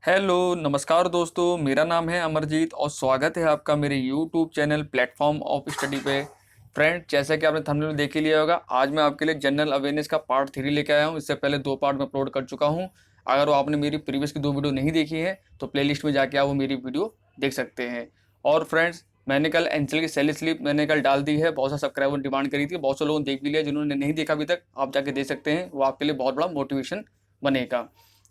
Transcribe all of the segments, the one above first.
Hello नमस्कार दोस्तों, मेरा नाम है अमरजीत और स्वागत है आपका मेरे YouTube channel platform of study पे। फ्रेंड, जैसा कि आपने थंबनेल में देख ही लिया होगा, आज मैं आपके लिए जनरल अवेयरनेस का पार्ट 3 लेके आया हूं। इससे पहले 2 पार्ट में अपलोड कर चुका हूं। अगर वो आपने मेरी प्रीवियस की 2 वीडियो नहीं देखी है तो प्लेलिस्ट में जाके आप वो मेरी वीडियो देख सकते हैं। और फ्रेंड्स, मैंने कल एनसीएल की सैलरी स्लिप मैंने कल डाल दी है। बहुत सारे सब्सक्राइबर डिमांड करी थी, बहुत से लोगों ने देख भी लिया। जिन्होंने नहीं देखा अभी तक, आप जाके देख सकते हैं। वो आपके लिए बहुत बड़ा मोटिवेशन बनेगा।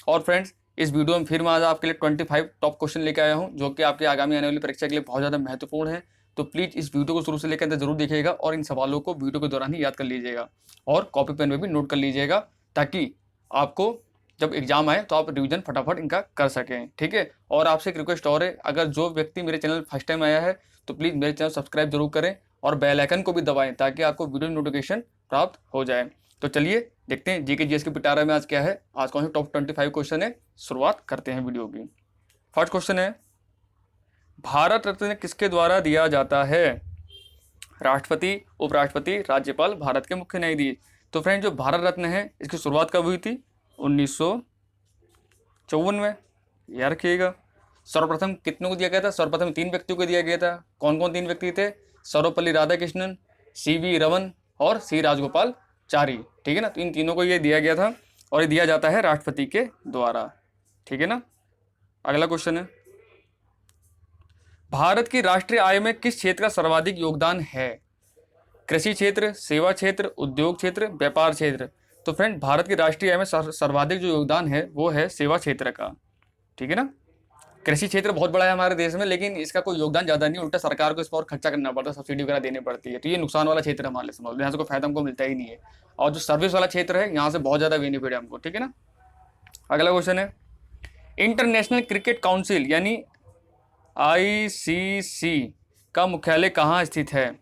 और फ्रेंड्स, इस वीडियो में फिर मैं आज आपके लिए 25 टॉप क्वेश्चन लेके आया हूं, जो कि आपके आगामी आने वाली परीक्षा के लिए बहुत ज़्यादा महत्वपूर्ण है। तो प्लीज़ इस वीडियो को शुरू से लेकर अंत जरूर देखिएगा और इन सवालों को वीडियो के दौरान ही याद कर लीजिएगा और कॉपी पेन में भी नोट कर लीजिएगा, ताकि आपको जब एग्जाम आए तो आप रिवीजन फटाफट इनका कर सकें। ठीक है। और आपसे एक रिक्वेस्ट और है, अगर जो व्यक्ति मेरे चैनल फर्स्ट टाइम आया है तो प्लीज़ मेरे चैनल सब्सक्राइब जरूर करें और बेल आइकन को भी दबाएं, ताकि आपको वीडियो नोटिफिकेशन प्राप्त हो जाए। तो चलिए देखते हैं जीके जीएस के पिटारा में आज क्या है। आज कौन से टॉप 25 क्वेश्चन है, शुरुआत करते हैं वीडियो की। फर्स्ट क्वेश्चन है, भारत रत्न किसके द्वारा दिया जाता है? राष्ट्रपति, उपराष्ट्रपति, राज्यपाल, भारत के मुख्य न्यायाधीश। तो फ्रेंड, जो भारत रत्न है इसकी शुरुआत कब हुई थी? 1954 में। याद रखिएगा। सर्वप्रथम कितनों को दिया गया था? सर्वप्रथम 3 व्यक्तियों को दिया गया था। कौन कौन 3 व्यक्ति थे? सर्वपल्ली राधाकृष्णन, सीवी रमन और सी राजगोपालाचारी। ठीक है ना। तो इन तीनों को ये दिया गया था और ये दिया जाता है राष्ट्रपति के द्वारा। ठीक है ना। अगला क्वेश्चन है, भारत की राष्ट्रीय आय में किस क्षेत्र का सर्वाधिक योगदान है? कृषि क्षेत्र, सेवा क्षेत्र, उद्योग क्षेत्र, व्यापार क्षेत्र। तो फ्रेंड, भारत की राष्ट्रीय आय में सर्वाधिक जो योगदान है वो है सेवा क्षेत्र का। ठीक है ना। कृषि क्षेत्र बहुत बड़ा है हमारे देश में, लेकिन इसका कोई योगदान ज़्यादा नहीं, उल्टा सरकार को इस पर और खर्चा करना पड़ता है, सब्सिडी वगैरह देनी पड़ती है। तो ये नुकसान वाला क्षेत्र है हमारे लिए, समझ लो। यहाँ से कोई फायदा हमको मिलता ही नहीं है। और जो सर्विस वाला क्षेत्र है, यहाँ से बहुत ज़्यादा बेनिफिट है हमको। ठीक है ना। अगला क्वेश्चन है, इंटरनेशनल क्रिकेट काउंसिल यानी आईसीसी का मुख्यालय कहाँ स्थित है?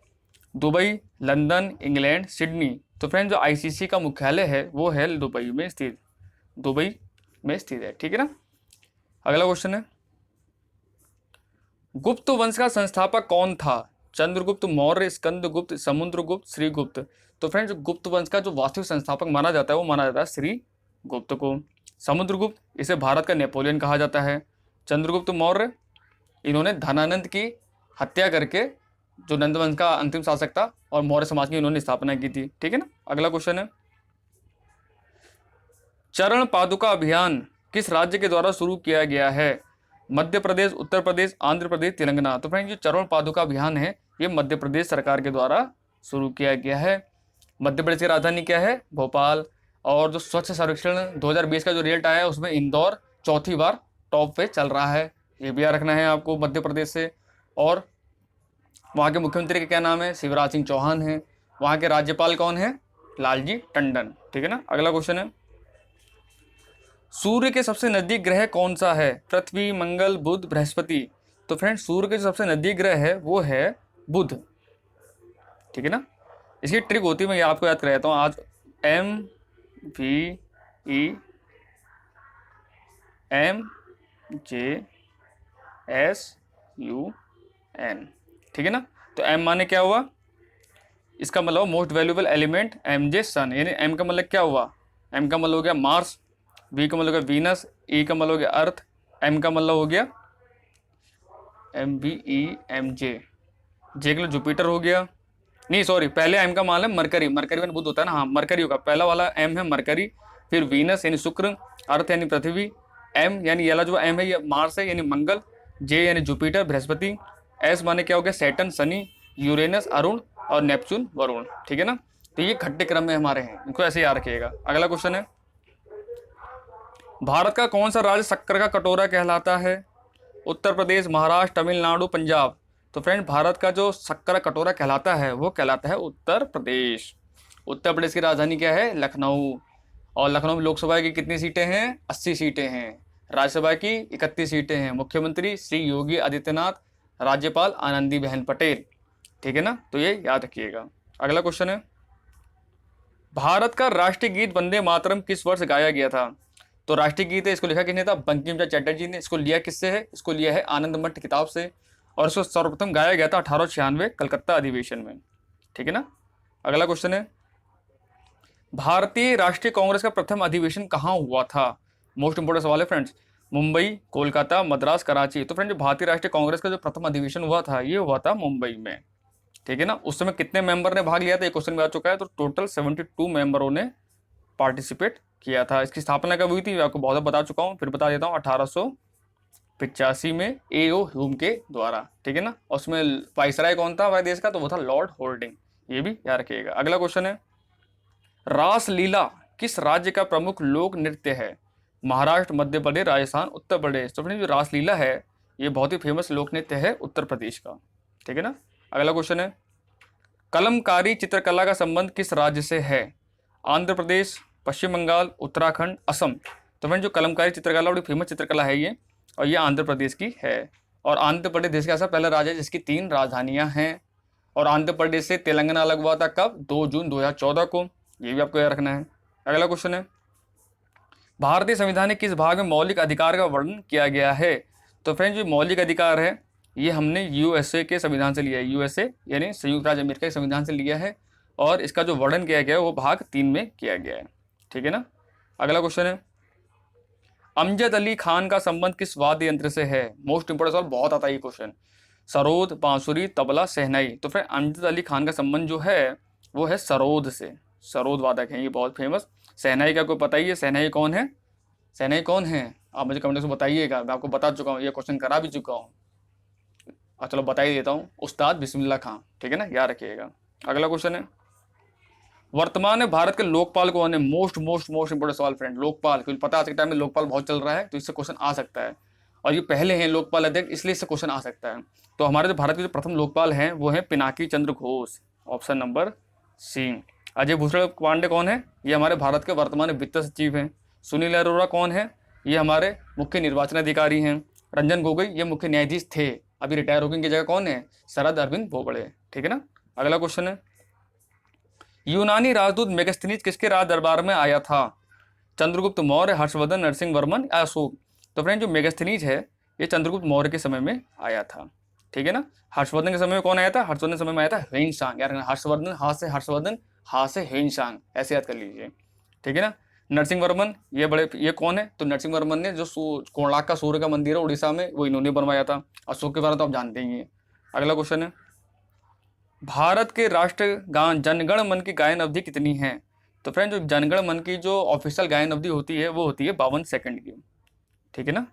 Dubai, London, England, Sydney. तो फ्रेंड, जो आईसीसी का मुख्यालय है वो है दुबई में स्थित। दुबई में स्थित है। ठीक है ना। अगला क्वेश्चन है, गुप्त वंश का संस्थापक कौन था? चंद्रगुप्त मौर्य, स्कंदगुप्त, समुद्रगुप्त, श्रीगुप्त। तो फ्रेंड्स, गुप्त वंश का जो वास्तविक संस्थापक माना जाता है वो माना जाता है श्रीगुप्त को। समुद्रगुप्त, इसे भारत का नेपोलियन कहा जाता है। चंद्रगुप्त मौर्य, इन्होंने धनानंद की हत्या करके जो नंद वंश का अंतिम शासक था और मौर्य समाज की इन्होंने स्थापना की थी। ठीक है ना। अगला क्वेश्चन है, चरण पादुका अभियान किस राज्य के द्वारा शुरू किया गया है? मध्य प्रदेश, उत्तर प्रदेश, आंध्र प्रदेश, तेलंगाना। तो फ्रेंड, जो चरण पादुका अभियान है ये मध्य प्रदेश सरकार के द्वारा शुरू किया गया है। मध्य प्रदेश की राजधानी क्या है? भोपाल। और जो स्वच्छ सर्वेक्षण 2020 का जो रिजल्ट आया है उसमें इंदौर चौथी बार टॉप पे चल रहा है। ये भी याद रखना है आपको मध्य प्रदेश से। और वहाँ के मुख्यमंत्री का क्या नाम है? शिवराज सिंह चौहान है। वहाँ के राज्यपाल कौन है? लालजी टंडन। ठीक है ना। अगला क्वेश्चन है, सूर्य के सबसे नजदीक ग्रह कौन सा है? पृथ्वी, मंगल, बुध, बृहस्पति। तो फ्रेंड, सूर्य के जो सबसे नजदीक ग्रह है वो है बुध। ठीक है ना। इसकी ट्रिक होती है, मैं आपको याद कराता हूँ आज। MEVEMJSUN। ठीक है ना। तो M माने क्या हुआ? इसका मतलब मोस्ट वैल्यूएबल एलिमेंट MJ सन, यानी M का मतलब क्या हुआ? M का मतलब हो गया मार्स, V का मतलब हो गया वीनस, E का मतलब हो गया अर्थ, M का मतलब हो गया MVEMJ, J के लिए जुपिटर हो गया। नहीं सॉरी, पहले M का मान है मरकरी। मरकरी में बुध होता है ना। हाँ, मरकरी होगा। पहला वाला M है मरकरी, फिर वीनस यानी शुक्र, अर्थ यानी पृथ्वी, M यानी ये जो M है ये मार्स है यानी मंगल, J यानी जुपिटर बृहस्पति, S माने क्या हो गया? सैटर्न शनि, यूरेनस अरुण और नेपच्यून वरुण। ठीक है ना। तो ये घटते क्रम में हमारे हैं, इनको ऐसे याद रखिएगा। अगला क्वेश्चन है, भारत का कौन सा राज्य शक्कर का कटोरा कहलाता है? उत्तर प्रदेश, महाराष्ट्र, तमिलनाडु, पंजाब। तो फ्रेंड, भारत का जो शक्कर का कटोरा कहलाता है वो कहलाता है उत्तर प्रदेश। उत्तर प्रदेश की राजधानी क्या है? लखनऊ। और लखनऊ में लोकसभा की कितनी सीटें हैं? 80 सीटें हैं। राज्यसभा की 31 सीटें हैं। मुख्यमंत्री श्री योगी आदित्यनाथ, राज्यपाल आनंदीबेन पटेल। ठीक है ना। तो ये याद रखिएगा। अगला क्वेश्चन है, भारत का राष्ट्रीय गीत वंदे मातरम किस वर्ष गाया गया था? तो राष्ट्रीय गीत है, इसको लिखा किसने था? बंकिम चंद्र चटर्जी ने। इसको लिया किससे है? इसको लिया है आनंद मठ किताब से। और इसको सर्वप्रथम गाया गया था 1896 कलकत्ता अधिवेशन में। ठीक है ना। अगला क्वेश्चन है, भारतीय राष्ट्रीय कांग्रेस का प्रथम अधिवेशन कहाँ हुआ था? मोस्ट इंपोर्टेंट सवाल है फ्रेंड्स। मुंबई, कोलकाता, मद्रास, कराची। तो फ्रेंड जो भारतीय राष्ट्रीय कांग्रेस का जो प्रथम अधिवेशन हुआ था ये हुआ था मुंबई में, ठीक है ना। उस समय कितने मेंबर ने भाग लिया था, एक क्वेश्चन में आ चुका है। तो टोटल 72 मेंबरों ने पार्टिसिपेट किया था। इसकी स्थापना कब हुई थी, मैं आपको बहुत बता चुका हूँ, फिर बता देता हूँ। 1885 में A.O. ह्यूम के द्वारा, ठीक है ना। और उसमें वाइसराय कौन था हमारे देश का, तो वो था लॉर्ड होल्डिंग, ये भी याद रखिएगा। अगला क्वेश्चन है, रासलीला किस राज्य का प्रमुख लोक नृत्य है? महाराष्ट्र, मध्य प्रदेश, राजस्थान, उत्तर प्रदेश। तो फ्रेंड जो रासलीला है ये बहुत ही फेमस लोक नृत्य है उत्तर प्रदेश का, ठीक है ना। अगला क्वेश्चन है, कलमकारी चित्रकला का संबंध किस राज्य से है? आंध्र प्रदेश, पश्चिम बंगाल, उत्तराखंड, असम। तो फ्रेंड जो कलमकारी चित्रकला बड़ी फेमस चित्रकला है ये, और ये आंध्र प्रदेश की है। और आंध्र प्रदेश देश का ऐसा पहला राज्य है जिसकी 3 राजधानियां हैं। और आंध्र प्रदेश से तेलंगाना अलग हुआ था कब? 2 जून 2014 को, ये भी आपको याद रखना है। अगला क्वेश्चन है, भारतीय संविधान के किस भाग में मौलिक अधिकार का वर्णन किया गया है? तो फ्रेंड जो मौलिक अधिकार है ये हमने यूएसए के संविधान से लिया है, यूएसए यानी संयुक्त राज्य अमेरिका के संविधान से लिया है। और इसका जो वर्णन किया गया है वो भाग 3 में किया गया है, ठीक है ना। अगला क्वेश्चन है, अमजद अली खान का संबंध किस वाद्य यंत्र से है? मोस्ट इंपोर्टेंट सवाल, बहुत आता है ये क्वेश्चन। सरोद, बांसुरी, तबला, शहनाई। तो फिर अमजद अली खान का संबंध जो है वो है सरोद से, सरोद वादक हैं ये बहुत फेमस। शहनाई का कोई पता ही है, शहनाई कौन है? शहनाई कौन है आप मुझे कमेंट में बताइएगा, मैं आपको बता चुका हूँ, ये क्वेश्चन करा भी चुका हूँ। चलो बता ही देता हूँ, उस्ताद बिस्मिल्लाह खां, ठीक है ना, याद रखिएगा। अगला क्वेश्चन है, वर्तमान में भारत के लोकपाल कौन है? मोस्ट मोस्ट मोस्ट इंपोर्टेंट सवाल फ्रेंड, लोकपाल, क्योंकि पता आज के टाइम में लोकपाल बहुत चल रहा है तो इससे क्वेश्चन आ सकता है। और ये पहले हैं लोकपाल अध्यक्ष, इसलिए इससे क्वेश्चन आ सकता है। तो हमारे जो भारत के जो प्रथम लोकपाल हैं वो है Pinaki Chandra Ghosh, option number C. Ajay Bhushan Pandey कौन है? ये हमारे भारत के वर्तमान वित्त सचिव हैं। सुनील अरोड़ा कौन है? ये हमारे मुख्य निर्वाचन अधिकारी हैं। रंजन गोगोई ये मुख्य न्यायाधीश थे, अभी रिटायर होकर इनकी जगह कौन है? शरद अरविंद बोबड़े, ठीक है ना। अगला क्वेश्चन है, यूनानी राजदूत मेगस्थनीज किसके राज दरबार में आया था? चंद्रगुप्त मौर्य, हर्षवर्धन, नरसिंह वर्मन या अशोक। तो फ्रेंड जो मेगस्थनीज है ये चंद्रगुप्त मौर्य के समय में आया था, ठीक है ना। हर्षवर्धन के समय में कौन आया था? हर्षवर्धन के समय में आया था ह्वेनसांग, यार हर्षवर्धन हर्षवर्धन हा से ह्वेनसांग, ऐसे याद कर लीजिए, ठीक है ना। नरसिंह वर्मन ये कौन है? तो नरसिंह वर्मन ने जो कोणार्क का सूर्य का मंदिर है उड़ीसा में वो इन्होंने बनवाया था। अशोक के बारे में तो आप जानते ही हैं। अगला क्वेश्चन है, भारत के राष्ट्र गान जनगण मन की गायन अवधि कितनी है? तो फ्रेंड जो जनगण मन की जो ऑफिशियल गायन अवधि होती है वो होती है 52 सेकंड की, ठीक है ना।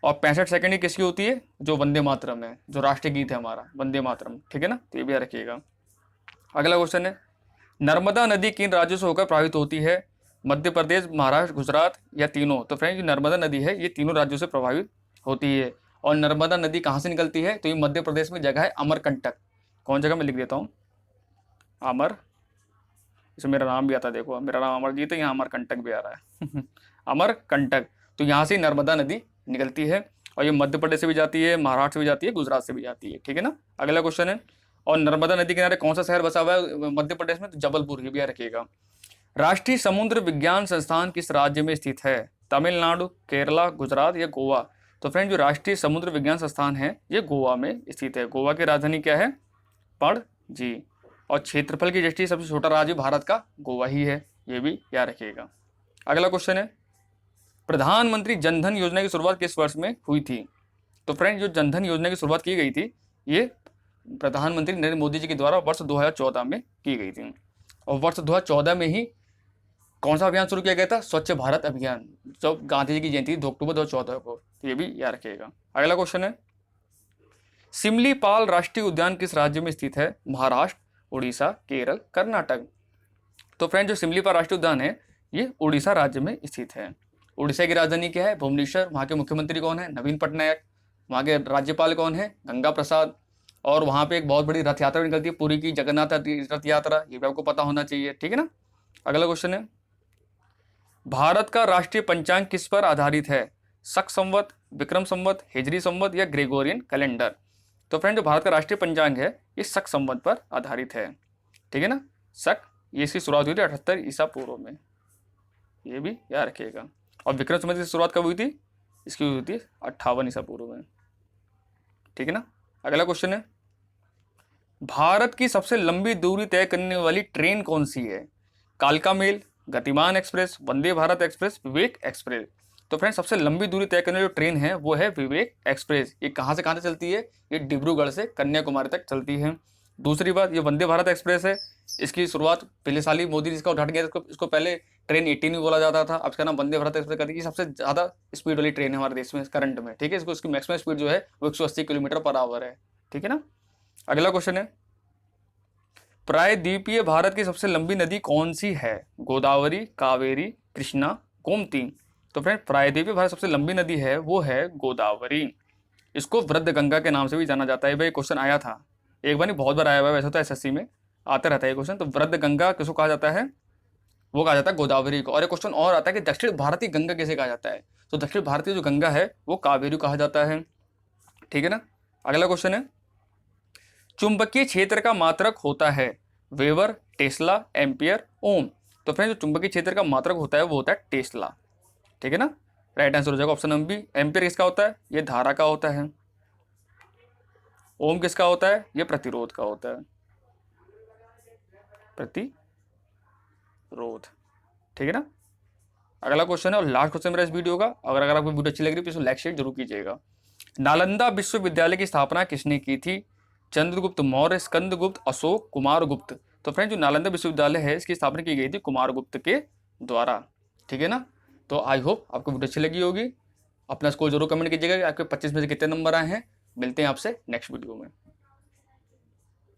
और 65 सेकंड की किसकी होती है? जो वंदे मातरम है, जो राष्ट्रीय गीत है हमारा वंदे मातरम, ठीक है ना, तो ये भी याद रखिएगा। अगला क्वेश्चन है, नर्मदा नदी किन राज्यों से होकर प्रभावित होती है? मध्य प्रदेश, महाराष्ट्र, गुजरात या तीनों? तो फ्रेंड जो नर्मदा नदी है ये तीनों राज्यों से प्रभावित होती है। और नर्मदा नदी कहाँ से निकलती है? तो ये मध्य प्रदेश में जगह है अमरकंटक। कौन जगह मैं लिख देता हूँ, अमर, इसमें मेरा नाम भी आता है, देखो मेरा नाम अमरजीत है, यहाँ अमरकंटक भी आ रहा है अमरकंटक। तो यहाँ से नर्मदा नदी निकलती है और ये मध्य प्रदेश से भी जाती है, महाराष्ट्र से भी जाती है, गुजरात से भी जाती है, ठीक है ना। अगला क्वेश्चन है, और नर्मदा नदी के किनारे कौन सा शहर बसा हुआ है मध्य प्रदेश में? तो जबलपुर, ये भी याद रखिएगा। राष्ट्रीय समुद्र विज्ञान संस्थान किस राज्य में स्थित है? तमिलनाडु, केरला, गुजरात या गोवा? तो फ्रेंड जो राष्ट्रीय समुद्र विज्ञान संस्थान है ये गोवा में स्थित है। गोवा की राजधानी क्या है? पणजी। और क्षेत्रफल की दृष्टि सबसे छोटा राज्य भारत का गोवा ही है, ये भी याद रखिएगा। अगला क्वेश्चन है, प्रधानमंत्री जनधन योजना की शुरुआत किस वर्ष में हुई थी? तो फ्रेंड जो जनधन योजना की शुरुआत की गई थी ये प्रधानमंत्री नरेंद्र मोदी जी के द्वारा वर्ष 2014 में की गई थी। और वर्ष 2014 में ही कौन सा अभियान शुरू किया गया था? स्वच्छ भारत अभियान, जब गांधी जी की जयंती 2 अक्टूबर 2014 को, तो ये भी याद रखिएगा। अगला क्वेश्चन है, सिमलीपाल राष्ट्रीय उद्यान किस राज्य में स्थित है? महाराष्ट्र, उड़ीसा, केरल, कर्नाटक? तो फ्रेंड जो सिमलीपाल राष्ट्रीय उद्यान है ये उड़ीसा राज्य में स्थित है। उड़ीसा की राजधानी क्या है? भुवनेश्वर। वहाँ के मुख्यमंत्री कौन है? नवीन पटनायक। वहाँ के राज्यपाल कौन है? गंगा प्रसाद। और वहाँ पे एक बहुत बड़ी रथ यात्रा निकलती है, पूरी की जगन्नाथ रथ यात्रा, ये भी आपको पता होना चाहिए, ठीक है ना। अगला क्वेश्चन है, भारत का राष्ट्रीय पंचांग किस पर आधारित है? शक संवत, विक्रम संवत, हिजरी संवत या ग्रेगोरियन कैलेंडर? तो फ्रेंड जो भारत का राष्ट्रीय पंचांग है ये शक संवत पर आधारित है, ठीक है ना। शक, ये इसकी शुरुआत हुई थी 78 ईसा पूर्व में, ये भी याद रखिएगा। और विक्रम संवत की शुरुआत कब हुई थी? इसकी हुई थी 58 ईसा पूर्व में, ठीक है ना। अगला क्वेश्चन है, भारत की सबसे लंबी दूरी तय करने वाली ट्रेन कौन सी है? कालका मेल, गतिमान एक्सप्रेस, वंदे भारत एक्सप्रेस, विवेक एक्सप्रेस? तो फ्रेंड्स सबसे लंबी दूरी तय करने जो ट्रेन है वो है विवेक एक्सप्रेस। ये कहाँ से कहाँ तक चलती है? ये डिब्रूगढ़ से कन्याकुमारी तक चलती है। दूसरी बात, ये वंदे भारत एक्सप्रेस है। इसकी शुरुआत पहले साल ही मोदी जी इसका उद्घाटन किया था। इसको पहले ट्रेन 18 भी बोला जाता था, अब इसका नाम वंदे भारत एक्सप्रेस कर दिया। सबसे ज्यादा स्पीड वाली ट्रेन है हमारे देश में करंट में, ठीक है। इसकी मैक्सिमम स्पीड जो है वो 180 किलोमीटर पर आवर है, ठीक है ना। अगला क्वेश्चन है, प्रायद्वीपीय भारत की सबसे लंबी नदी कौन सी है? गोदावरी, कावेरी, कृष्णा, गोमती। तो फ्रेंड प्रायद्वीपीय भारत सबसे लंबी नदी है वो है गोदावरी। इसको वृद्ध गंगा के नाम से भी जाना जाता है। भाई क्वेश्चन आया था एक बार नहीं, बहुत बार आया हुआ है वैसे तो, एसएससी में आता रहता है क्वेश्चन। तो वृद्ध गंगा किसको कहा जाता है? वो कहा जाता है गोदावरी को। और एक क्वेश्चन और आता है कि दक्षिण भारतीय गंगा किसे कहा जाता है? तो दक्षिण भारतीय जो गंगा है वो कावेरी कहा जाता है, ठीक है ना। अगला क्वेश्चन है, चुंबकीय क्षेत्र का मात्रक होता है वेबर, टेस्ला, एम्पियर, ओम। तो फ्रेंड जो चुंबकीय क्षेत्र का मात्रक होता है वो होता है टेस्ला, ठीक है ना। राइट आंसर हो जाएगा ऑप्शन नंबर बी। एम्पियर किसका होता है? ये धारा का होता है। ओम किसका होता है? ये प्रतिरोध का होता है, प्रतिरोध, ठीक है ना। अगला क्वेश्चन है और लास्ट क्वेश्चन मेरा इस वीडियो का। अगर आपको वीडियो अच्छी लग रही है तो लाइक शेयर जरूर कीजिएगा। नालंदा विश्वविद्यालय की स्थापना किसने की थी? चंद्रगुप्त मौर्य, स्कंदगुप्त, अशोक, कुमारगुप्त। तो फ्रेंड जो नालंदा विश्वविद्यालय है इसकी स्थापना की गई थी कुमारगुप्त के द्वारा, ठीक है ना। तो आई होप आपको वीडियो अच्छी लगी होगी। अपना स्कोर जरूर कमेंट कीजिएगा कि आपके 25 में से कितने नंबर आए हैं। मिलते हैं आपसे नेक्स्ट वीडियो में।